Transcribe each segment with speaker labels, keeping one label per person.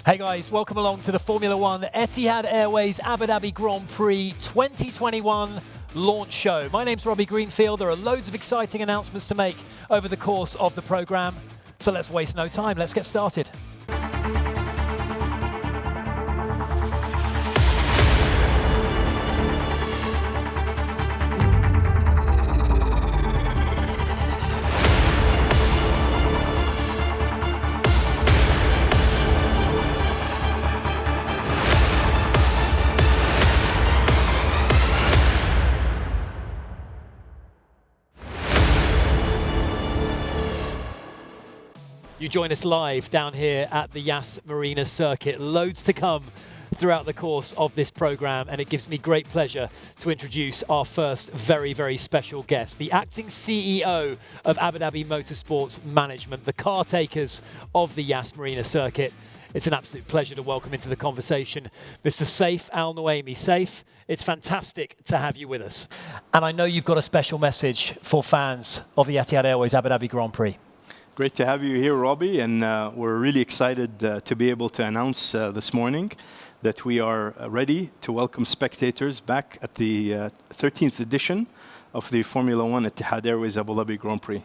Speaker 1: Hey guys, welcome along to the Formula One Etihad Airways Abu Dhabi Grand Prix 2021 launch show. My name's Robbie Greenfield. There are loads of exciting announcements to make over the course of the programme. So let's waste no time. Let's get started. You join us live down here at the Yas Marina circuit. Loads to come throughout the course of this programme, and it gives me great pleasure to introduce our first very, very special guest, the acting CEO of Abu Dhabi Motorsports Management, the cartakers of the Yas Marina circuit. It's an absolute pleasure to welcome into the conversation Mr. Saif Al Nuaimi. Saif, it's fantastic to have you with us. And I know you've got a special message for fans of the Etihad Airways Abu Dhabi Grand Prix.
Speaker 2: Great to have you here, Robbie, and we're really excited to be able to announce this morning that we are ready to welcome spectators back at the 13th edition of the Formula One Etihad Airways Abu Dhabi Grand Prix.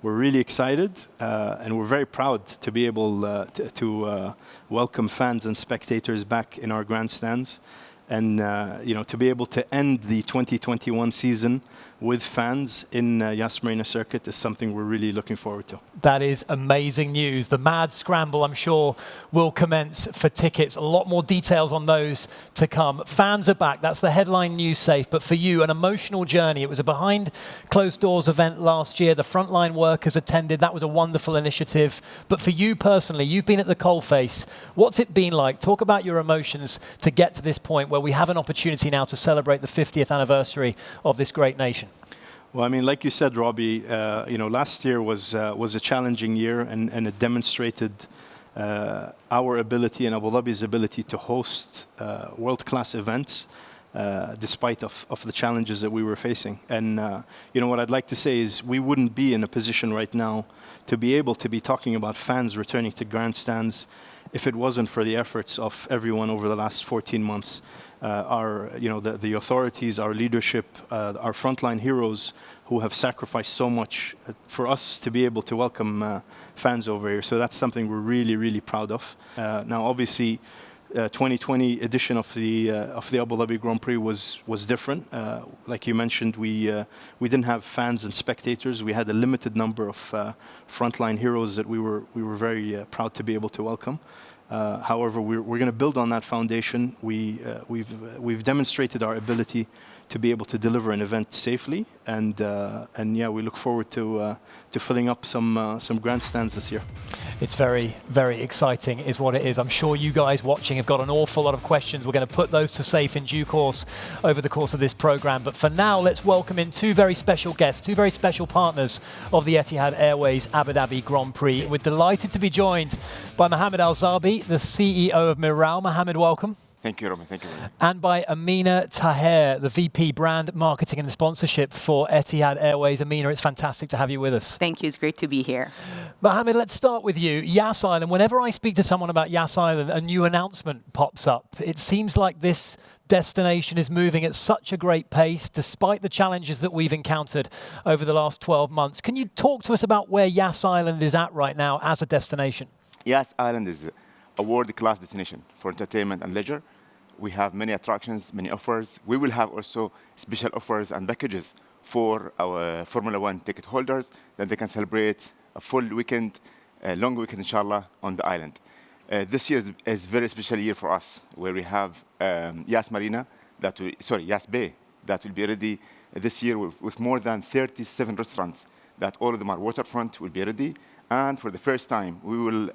Speaker 2: We're really excited and we're very proud to be able to welcome fans and spectators back in our grandstands, and to be able to end the 2021 season with fans in Yas Marina circuit is something we're really looking forward to.
Speaker 1: That is amazing news. The mad scramble, I'm sure, will commence for tickets. A lot more details on those to come. Fans are back. That's the headline news, Saif. But for you, an emotional journey. It was a behind closed doors event last year. The frontline workers attended. That was a wonderful initiative. But for you personally, you've been at the coalface. What's it been like? Talk about your emotions to get to this point where we have an opportunity now to celebrate the 50th anniversary of this great nation.
Speaker 2: Well, I mean, like you said, Robbie, last year was a challenging year, and it demonstrated our ability and Abu Dhabi's ability to host world-class events, despite of the challenges that we were facing. And what I'd like to say is we wouldn't be in a position right now to be able to be talking about fans returning to grandstands if it wasn't for the efforts of everyone over the last 14 months. The authorities, our leadership, our frontline heroes who have sacrificed so much for us to be able to welcome fans over here. So that's something we're really, really proud of. Now, obviously, 2020 edition of the Abu Dhabi Grand Prix was different. Like you mentioned, we didn't have fans and spectators. We had a limited number of frontline heroes that we were very proud to be able to welcome. However, we're going to build on that foundation. We've demonstrated our ability to be able to deliver an event safely, and we look forward to filling up some grandstands this year.
Speaker 1: It's very, very exciting is what it is. I'm sure you guys watching have got an awful lot of questions. We're going to put those to Saif in due course over the course of this programme. But for now, let's welcome in two very special guests, two very special partners of the Etihad Airways Abu Dhabi Grand Prix. We're delighted to be joined by Mohammed Al-Zabi, the CEO of Miral. Mohammed, welcome.
Speaker 3: Thank you, Robbie. Thank you.
Speaker 1: And by Amina Taher, the VP Brand Marketing and Sponsorship for Etihad Airways. Amina, it's fantastic to have you with us.
Speaker 4: Thank you. It's great to be here.
Speaker 1: Mohammed, let's start with you. Yas Island. Whenever I speak to someone about Yas Island, a new announcement pops up. It seems like this destination is moving at such a great pace, despite the challenges that we've encountered over the last 12 months. Can you talk to us about where Yas Island is at right now as a destination?
Speaker 3: Yas Island is a world-class destination for entertainment and leisure. We have many attractions, many offers. We will have also special offers and packages for our Formula One ticket holders that they can celebrate a full weekend, a long weekend, inshallah, on the island. This year is a very special year for us, where we have Yas Bay, that will be ready this year with more than 37 restaurants, that all of them are waterfront, will be ready. And for the first time, we will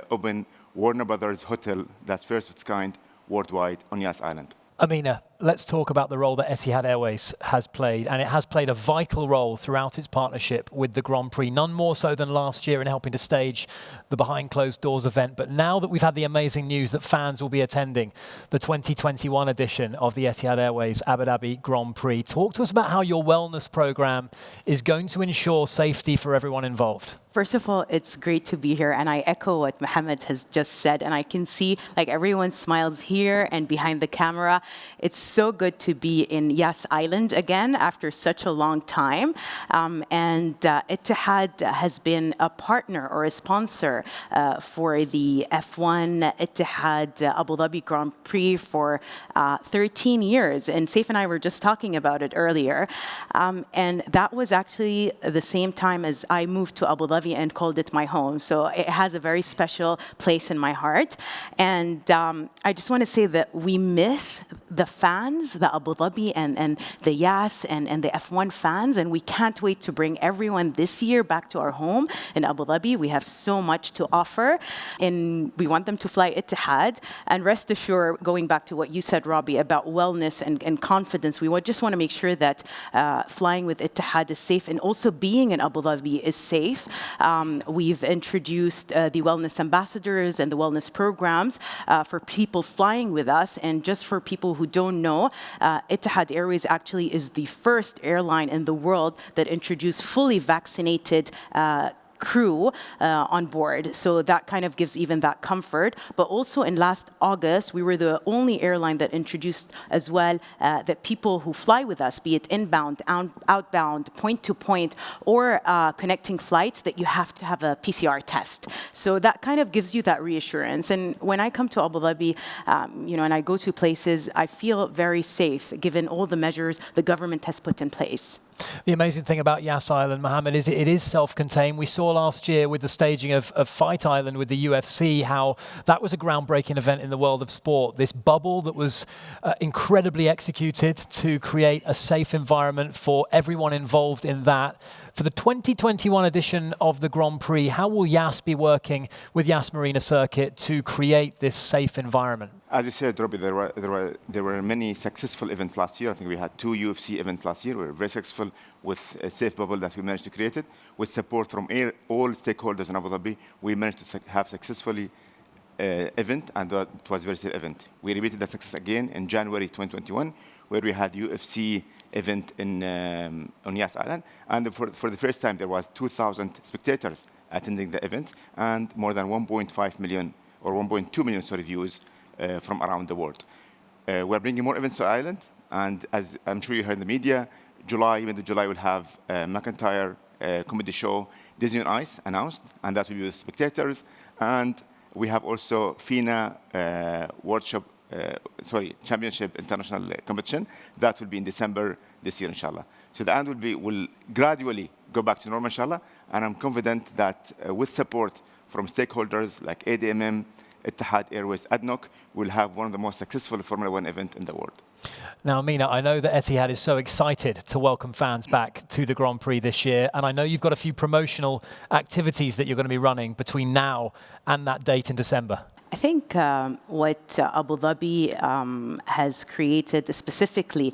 Speaker 3: open Warner Brothers Hotel, that's first of its kind worldwide on Yas Island.
Speaker 1: Amina, let's talk about the role that Etihad Airways has played, and it has played a vital role throughout its partnership with the Grand Prix, none more so than last year in helping to stage the behind closed doors event. But now that we've had the amazing news that fans will be attending the 2021 edition of the Etihad Airways Abu Dhabi Grand Prix, talk to us about how your wellness program is going to ensure safety for everyone involved.
Speaker 4: First of all, it's great to be here, and I echo what Mohammed has just said, and I can see like everyone smiles here and behind the camera. It's so good to be in Yas Island again after such a long time, and Etihad has been a partner or a sponsor for the F1 Etihad Abu Dhabi Grand Prix for 13 years, and Saif and I were just talking about it earlier, and that was actually the same time as I moved to Abu Dhabi and called it my home. So it has a very special place in my heart. And I just want to say that we miss the fans, the Abu Dhabi and the Yas and the F1 fans, and we can't wait to bring everyone this year back to our home in Abu Dhabi. We have so much to offer, and we want them to fly Etihad. And rest assured, going back to what you said, Robbie, about wellness and confidence, we just want to make sure that flying with Etihad is safe, and also being in Abu Dhabi is safe. We've introduced the wellness ambassadors and the wellness programs for people flying with us. And just for people who don't know, Etihad Airways actually is the first airline in the world that introduced fully vaccinated crew on board. So that kind of gives even that comfort. But also in last August, we were the only airline that introduced as well that people who fly with us, be it inbound, outbound, point to point, or connecting flights, that you have to have a PCR test. So that kind of gives you that reassurance. And when I come to Abu Dhabi, and I go to places, I feel very safe given all the measures the government has put in place.
Speaker 1: The amazing thing about Yas Island, Mohammed, is it is self-contained. We saw last year with the staging of Fight Island with the UFC how that was a groundbreaking event in the world of sport. This bubble that was incredibly executed to create a safe environment for everyone involved in that. For the 2021 edition of the Grand Prix, how will Yas be working with Yas Marina Circuit to create this safe environment?
Speaker 3: As you said, Robbie, there were many successful events last year. I think we had 2 UFC events last year. We were very successful with a safe bubble that we managed to create it. With support from all stakeholders in Abu Dhabi, we managed to have successfully event, and that it was a very safe event. We repeated that success again in January 2021, where we had UFC event on Yas Island, and for the first time there was 2,000 spectators attending the event, and more than 1.5 million or 1.2 million views from around the world. We're bringing more events to Ireland, and as I'm sure you heard in the media, even in July we'll have McIntyre comedy show, Disney on Ice announced, and that will be with spectators. And we have also FINA Championship International Competition. That will be in December this year, inshallah. So the end will gradually go back to normal, inshallah. And I'm confident that with support from stakeholders like ADMM, Etihad Airways, ADNOC, we'll have one of the most successful Formula 1 event in the world.
Speaker 1: Now, Amina, I know that Etihad is so excited to welcome fans back to the Grand Prix this year, and I know you've got a few promotional activities that you're going to be running between now and that date in December.
Speaker 4: I think what Abu Dhabi has created specifically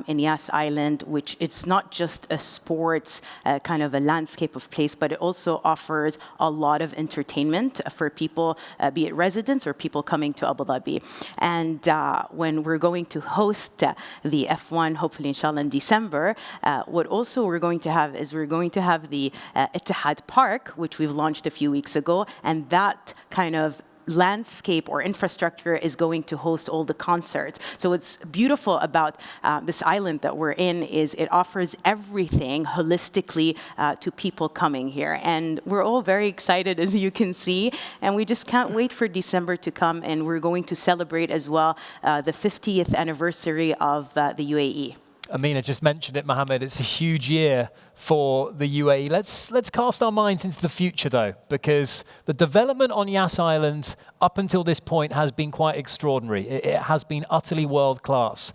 Speaker 4: in Yas Island, which it's not just a sports kind of a landscape of place, but it also offers a lot of entertainment for people, be it residents or people coming to Abu Dhabi. And when we're going to host the F1, hopefully inshallah in December, what also we're going to have is the Etihad Park, which we've launched a few weeks ago, and that kind of landscape or infrastructure is going to host all the concerts. So what's beautiful about this island that we're in is it offers everything holistically to people coming here. And we're all very excited, as you can see, and we just can't wait for December to come, and we're going to celebrate as well the 50th anniversary of the UAE.
Speaker 1: Amina just mentioned it, Mohammed. It's a huge year for the UAE. Let's cast our minds into the future, though, because the development on Yas Island up until this point has been quite extraordinary. It has been utterly world-class.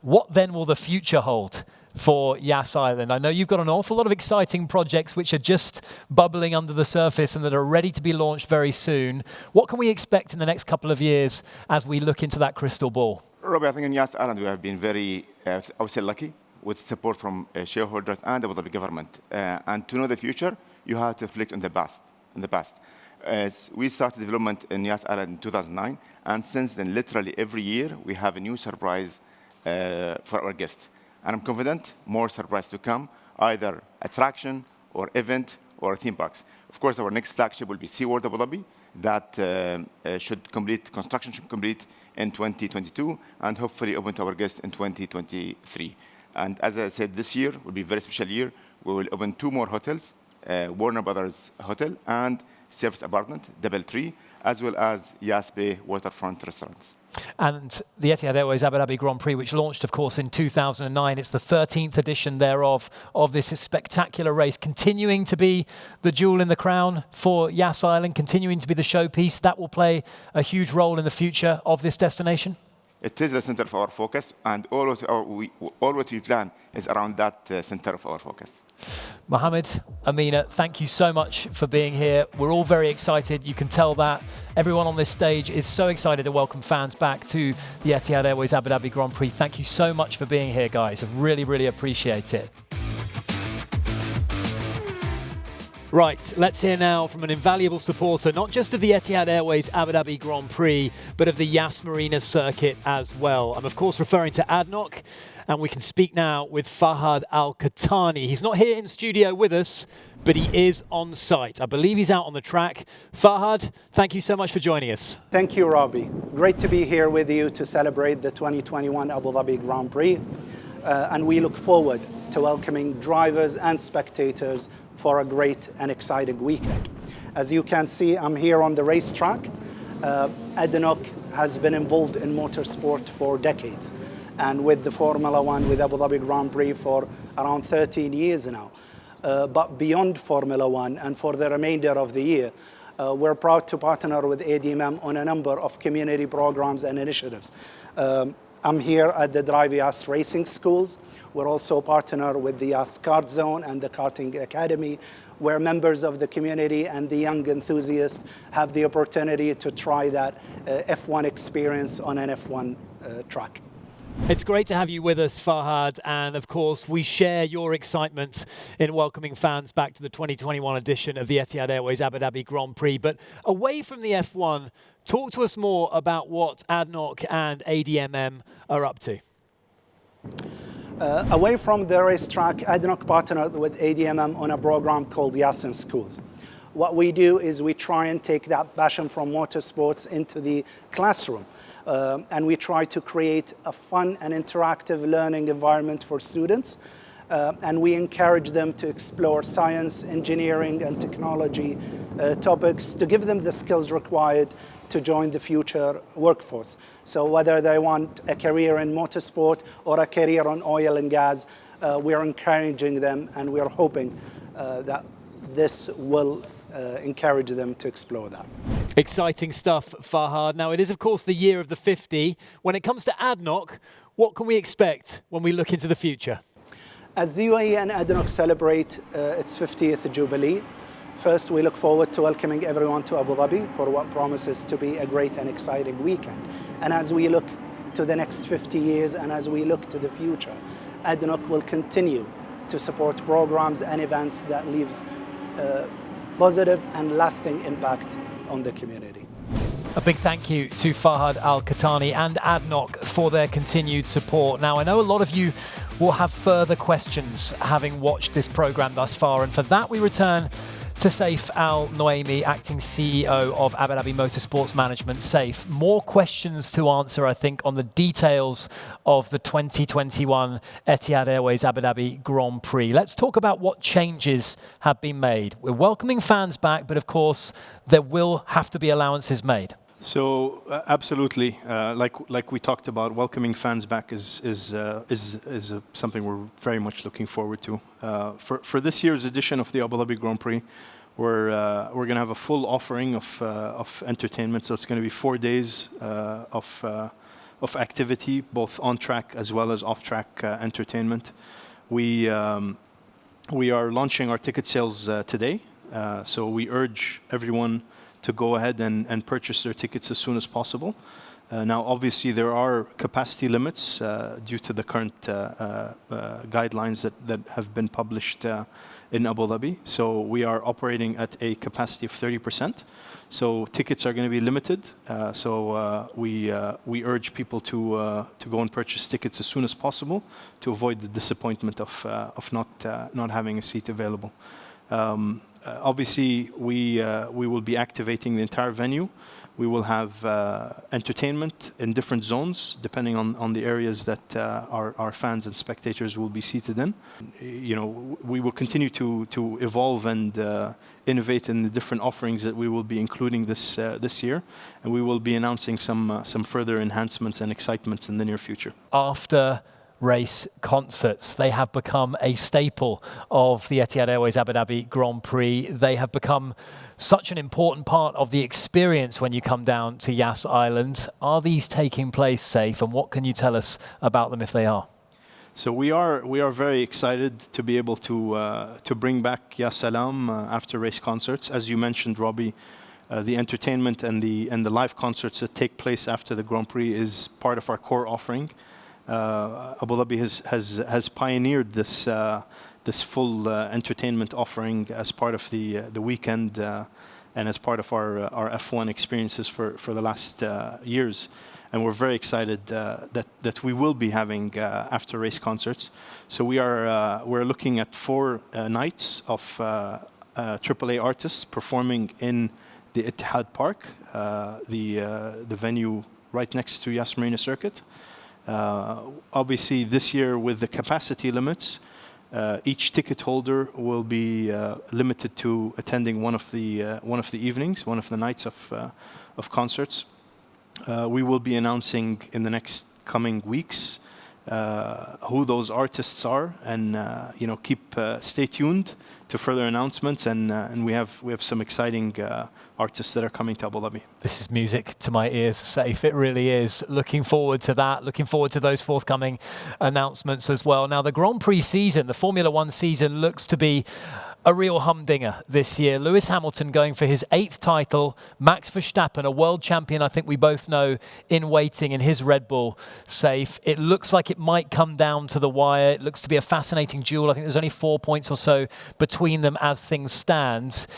Speaker 1: What then will the future hold for Yas Island. I know you've got an awful lot of exciting projects which are just bubbling under the surface and that are ready to be launched very soon. What can we expect in the next couple of years as we look into that crystal ball?
Speaker 3: Robbie, I think in Yas Island we have been very, I would say, lucky with support from shareholders and the Abu Dhabi government. And to know the future, you have to reflect on the past. As we started development in Yas Island in 2009, and since then, literally every year, we have a new surprise for our guests. And I'm confident more surprise to come, either attraction or event or theme parks. Of course, our next flagship will be SeaWorld Abu Dhabi. That construction should complete in 2022, and hopefully open to our guests in 2023. And as I said, this year will be a very special year. We will open 2 more hotels, Warner Brothers Hotel and Service Apartment, Double Tree, as well as Yas Bay Waterfront Restaurants.
Speaker 1: And the Etihad Airways Abu Dhabi Grand Prix, which launched, of course, in 2009. It's the 13th edition thereof of this spectacular race, continuing to be the jewel in the crown for Yas Island, continuing to be the showpiece. That will play a huge role in the future of this destination.
Speaker 3: It is the center of our focus, and all what we plan is around that center of our focus.
Speaker 1: Mohammed, Amina, thank you so much for being here. We're all very excited. You can tell that. Everyone on this stage is so excited to welcome fans back to the Etihad Airways Abu Dhabi Grand Prix. Thank you so much for being here, guys. I really, really appreciate it. Right, let's hear now from an invaluable supporter, not just of the Etihad Airways Abu Dhabi Grand Prix, but of the Yas Marina circuit as well. I'm of course referring to ADNOC, and we can speak now with Fahad Al-Qahtani. He's not here in studio with us, but he is on site. I believe he's out on the track. Fahad, thank you so much for joining us.
Speaker 5: Thank you, Robbie. Great to be here with you to celebrate the 2021 Abu Dhabi Grand Prix. And we look forward to welcoming drivers and spectators for a great and exciting weekend. As you can see, I'm here on the racetrack. ADNOC has been involved in motorsport for decades, and with the Formula One, with Abu Dhabi Grand Prix for around 13 years now. But beyond Formula One and for the remainder of the year, we're proud to partner with ADMM on a number of community programs and initiatives. I'm here at the Drive Yas Racing Schools. We're also partner with the Yas Kart Zone and the Karting Academy, where members of the community and the young enthusiasts have the opportunity to try that F1 experience on an F1 track.
Speaker 1: It's great to have you with us, Fahad, and of course we share your excitement in welcoming fans back to the 2021 edition of the Etihad Airways Abu Dhabi Grand Prix. But away from the F1, talk to us more about what ADNOC and ADMM are up to.
Speaker 5: Away from the racetrack, ADNOC partnered with ADMM on a program called Yas in Schools. What we do is we try and take that passion from motorsports into the classroom. And we try to create a fun and interactive learning environment for students. And we encourage them to explore science, engineering, and technology topics to give them the skills required to join the future workforce. So whether they want a career in motorsport or a career on oil and gas, we're encouraging them, and we're hoping that this will encourage them to explore that.
Speaker 1: Exciting stuff, Fahad. Now, it is, of course, the year of the 50. When it comes to ADNOC, what can we expect when we look into the future?
Speaker 5: As the UAE and ADNOC celebrate its 50th Jubilee, first, we look forward to welcoming everyone to Abu Dhabi for what promises to be a great and exciting weekend. And as we look to the next 50 years and as we look to the future, ADNOC will continue to support programs and events that leaves positive and lasting impact on the community.
Speaker 1: A big thank you to Fahad Al-Qahtani and ADNOC for their continued support. Now, I know a lot of you will have further questions having watched this program thus far, and for that we return to Saif Al-Noaimi, acting CEO of Abu Dhabi Motorsports Management. Saif, more questions to answer, I think, on the details of the 2021 Etihad Airways Abu Dhabi Grand Prix. Let's talk about what changes have been made. We're welcoming fans back, but of course, there will have to be allowances made.
Speaker 2: So absolutely, like we talked about, welcoming fans back is something we're very much looking forward to. For this year's edition of the Abu Dhabi Grand Prix, we're going to have a full offering of entertainment. So it's going to be 4 days of activity, both on track as well as off track entertainment. we are launching our ticket sales today. So we urge everyone to go ahead and purchase their tickets as soon as possible. Now, obviously, there are capacity limits due to the current guidelines that have been published in Abu Dhabi. So we are operating at a capacity of 30%. So tickets are going to be limited. We urge people to go and purchase tickets as soon as possible to avoid the disappointment of not having a seat available. Obviously, we will be activating the entire venue. We will have entertainment in different zones, depending on the areas that our fans and spectators will be seated in. You know, we will continue to evolve and innovate in the different offerings that we will be including this year, and we will be announcing some further enhancements and excitements in the near future.
Speaker 1: After race concerts, they have become a staple of the Etihad Airways Abu Dhabi Grand Prix. They have become such an important part of the experience when you come down to Yas Island. Are these taking place safe, and what can you tell us about them if they are?
Speaker 2: So we are very excited to be able to bring back Ya Salam after race concerts. As you mentioned, Robbie, the entertainment and the live concerts that take place after the Grand Prix is part of our core offering. Abu Dhabi has pioneered this full entertainment offering as part of the weekend and as part of our F1 experiences for the last years. And we're very excited that we will be having after race concerts. So we're looking at 4 nights of AAA artists performing in the Etihad Park, the venue right next to Yas Marina Circuit. Obviously, this year with the capacity limits, each ticket holder will be limited to attending one of the evenings, one of the nights of concerts. We will be announcing in the next coming weeks who those artists are, and stay tuned to further announcements. And we have some exciting artists that are coming to Abu Dhabi.
Speaker 1: This is music to my ears, Saif. It really is. Looking forward to that. Looking forward to those forthcoming announcements as well. Now, the Grand Prix season, the Formula One season, looks to be a real humdinger this year. Lewis Hamilton going for his 8th title. Max Verstappen, a world champion, I think we both know, in waiting in his Red Bull, Saif. It looks like it might come down to the wire. It looks to be a fascinating duel. I think there's only 4 points or so between them as things stand.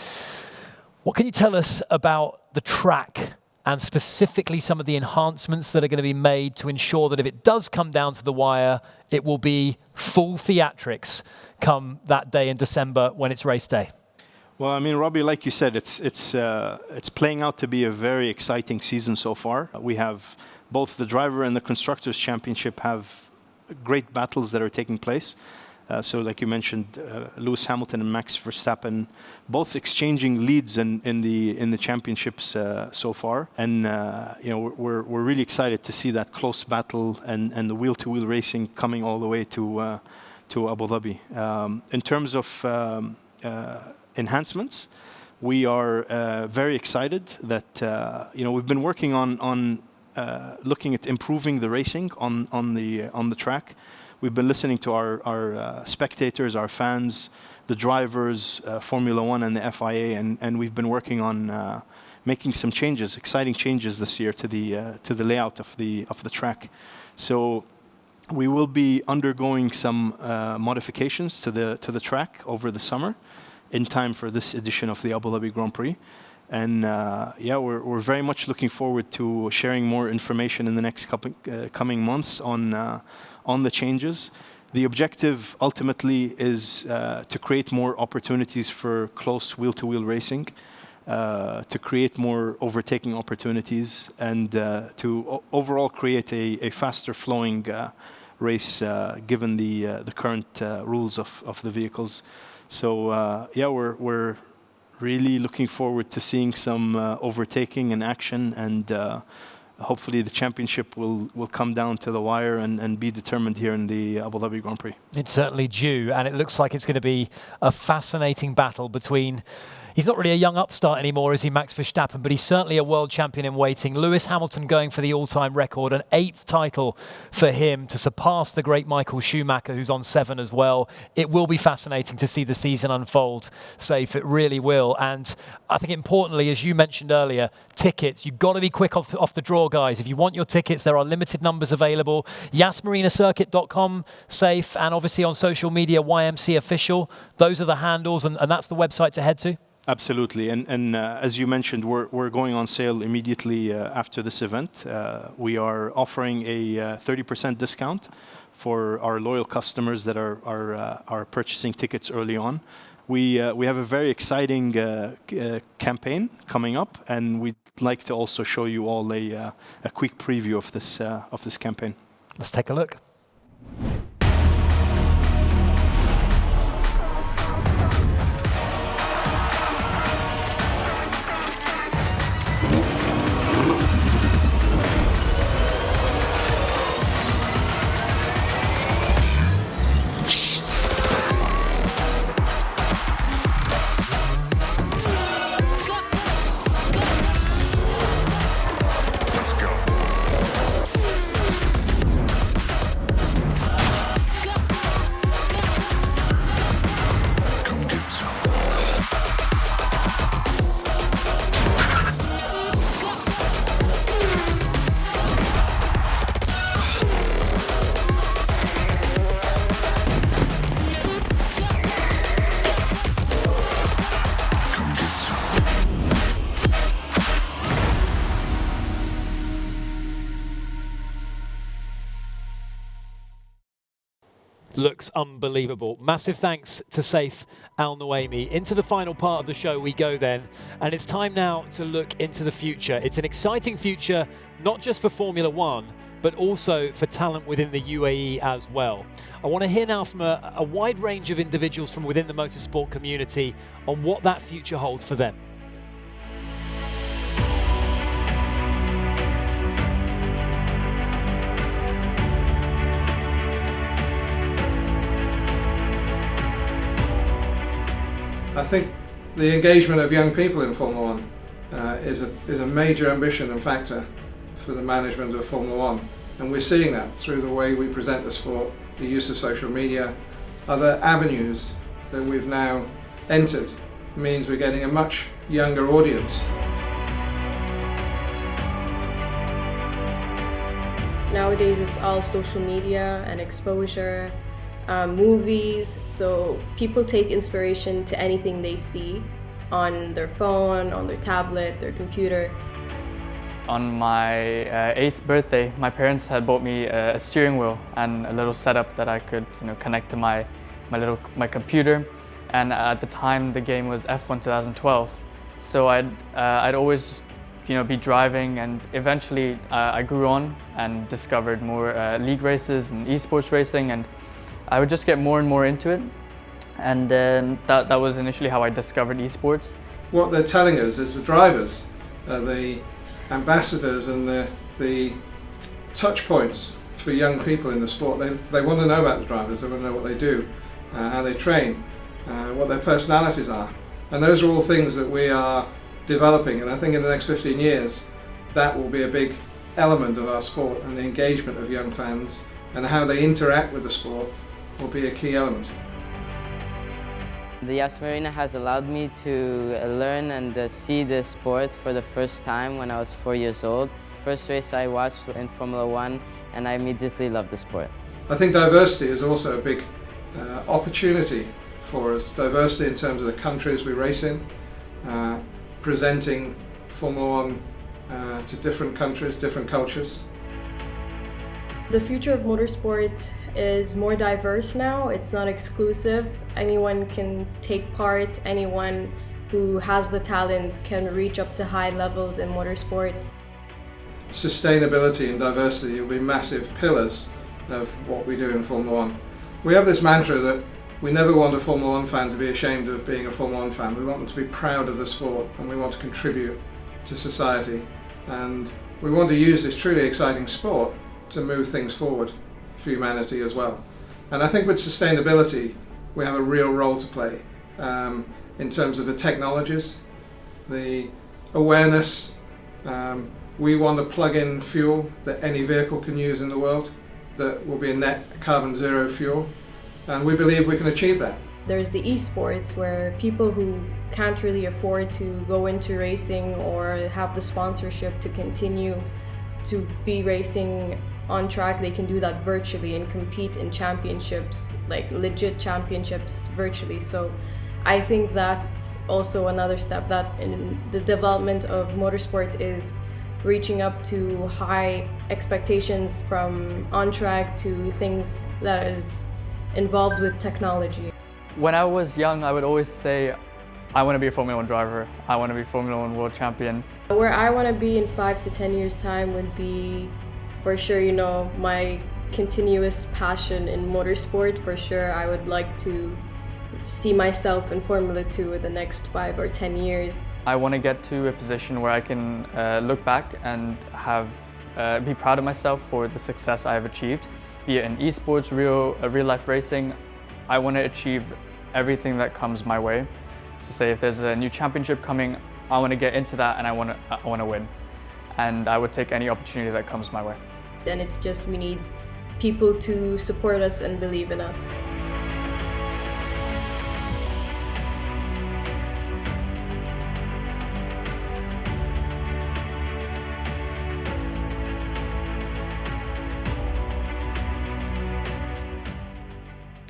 Speaker 1: What can you tell us about the track and specifically some of the enhancements that are going to be made to ensure that if it does come down to the wire, it will be full theatrics come that day in December when it's race day?
Speaker 2: Well, I mean, Robbie, like you said, it's playing out to be a very exciting season so far. We have both the driver and the constructors championship have great battles that are taking place. So like you mentioned, Lewis Hamilton and Max Verstappen both exchanging leads in the championships so far, and we're really excited to see that close battle and the wheel-to-wheel racing coming all the way to Abu Dhabi. In terms of enhancements, we are very excited that we've been working on looking at improving the racing on the track. We've been listening to our spectators, our fans, the drivers, Formula One and the FIA, and we've been working on making some changes, exciting changes this year to the layout of the track. So we will be undergoing some modifications to the track over the summer, in time for this edition of the Abu Dhabi Grand Prix. And we're very much looking forward to sharing more information in the next coming months on the changes. The objective ultimately is to create more opportunities for close wheel-to-wheel racing, to create more overtaking opportunities, and to overall create a faster flowing race given the current rules of the vehicles. So we're really looking forward to seeing some overtaking and action, and hopefully the championship will come down to the wire and be determined here in the Abu Dhabi Grand Prix.
Speaker 1: It's certainly due, and it looks like it's going to be a fascinating battle between He's not really a young upstart anymore, is he, Max Verstappen, but he's certainly a world champion in waiting. Lewis Hamilton going for the all-time record, an 8th title for him to surpass the great Michael Schumacher, who's on 7 as well. It will be fascinating to see the season unfold, Safe, it really will. And I think importantly, as you mentioned earlier, tickets, you've got to be quick off the draw, guys. If you want your tickets, there are limited numbers available. YasMarinaCircuit.com, Safe, and obviously on social media, YMC Official. Those are the handles, and that's the website to head to.
Speaker 2: Absolutely, and as you mentioned, we're going on sale immediately after this event. We are offering a 30% discount for our loyal customers that are purchasing tickets early on. We have a very exciting campaign coming up, and we'd like to also show you all a quick preview of this campaign.
Speaker 1: Let's take a look. Looks unbelievable. Massive thanks to Saif Al-Nuaimi. Into the final part of the show we go then, and it's time now to look into the future. It's an exciting future, not just for Formula One, but also for talent within the UAE as well. I want to hear now from a wide range of individuals from within the motorsport community on what that future holds for them.
Speaker 6: I think the engagement of young people in Formula One is a major ambition and factor for the management of Formula One, and we're seeing that through the way we present the sport, the use of social media, other avenues that we've now entered means we're getting a much younger audience.
Speaker 7: Nowadays it's all social media and exposure, movies, so people take inspiration to anything they see on their phone, on their tablet, their computer.
Speaker 8: On my 8th birthday, my parents had bought me a steering wheel and a little setup that I could, connect to my computer. And at the time, the game was F1 2012. So I'd always, be driving, and eventually I grew on and discovered more league races and esports racing, and I would just get more and more into it. And that was initially how I discovered esports.
Speaker 6: What they're telling us is the drivers, the ambassadors and the touch points for young people in the sport. They want to know about the drivers, they want to know what they do, how they train, what their personalities are. And those are all things that we are developing, and I think in the next 15 years that will be a big element of our sport, and the engagement of young fans and how they interact with the sport will be a key element.
Speaker 9: The Yas Marina has allowed me to learn and see the sport for the first time when I was 4 years old. First race I watched in Formula One, and I immediately loved the sport.
Speaker 6: I think diversity is also a big opportunity for us. Diversity in terms of the countries we race in, presenting Formula One to different countries, different cultures.
Speaker 7: The future of motorsport is more diverse now. It's not exclusive. Anyone can take part. Anyone who has the talent can reach up to high levels in motorsport.
Speaker 6: Sustainability and diversity will be massive pillars of what we do in Formula One. We have this mantra that we never want a Formula One fan to be ashamed of being a Formula One fan. We want them to be proud of the sport, and we want to contribute to society. And we want to use this truly exciting sport to move things forward for humanity as well. And I think with sustainability, we have a real role to play. in terms of the technologies, the awareness. We want to plug in fuel that any vehicle can use in the world that will be a net carbon zero fuel, and we believe we can achieve that.
Speaker 7: There's the esports where people who can't really afford to go into racing or have the sponsorship to continue to be racing on track, they can do that virtually and compete in championships, like legit championships virtually. So I think that's also another step that in the development of motorsport is reaching up to high expectations from on track to things that is involved with technology.
Speaker 8: When I was young, I would always say, I want to be a Formula 1 driver. I want to be Formula 1 world champion.
Speaker 7: Where I want to be in 5 to 10 years time would be for sure, you know, my continuous passion in motorsport. For sure, I would like to see myself in Formula 2 in the next 5 or 10 years.
Speaker 8: I want to get to a position where I can look back and be proud of myself for the success I have achieved, be it in esports, real life racing. I want to achieve everything that comes my way. So say if there's a new championship coming, I want to get into that and I want to win. And I would take any opportunity that comes my way.
Speaker 7: And it's just we need people to support us and believe in us.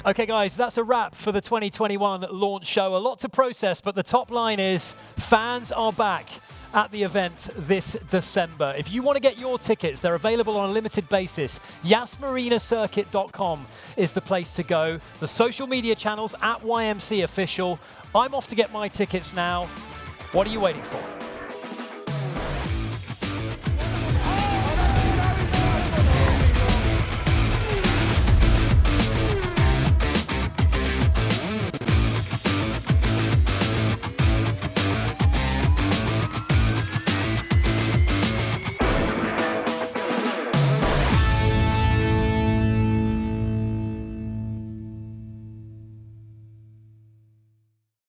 Speaker 1: Okay guys, that's a wrap for the 2021 launch show. A lot to process, but the top line is fans are back at the event this December. If you want to get your tickets, they're available on a limited basis. YasMarinaCircuit.com is the place to go. The social media channels at YMC Official. I'm off to get my tickets now. What are you waiting for?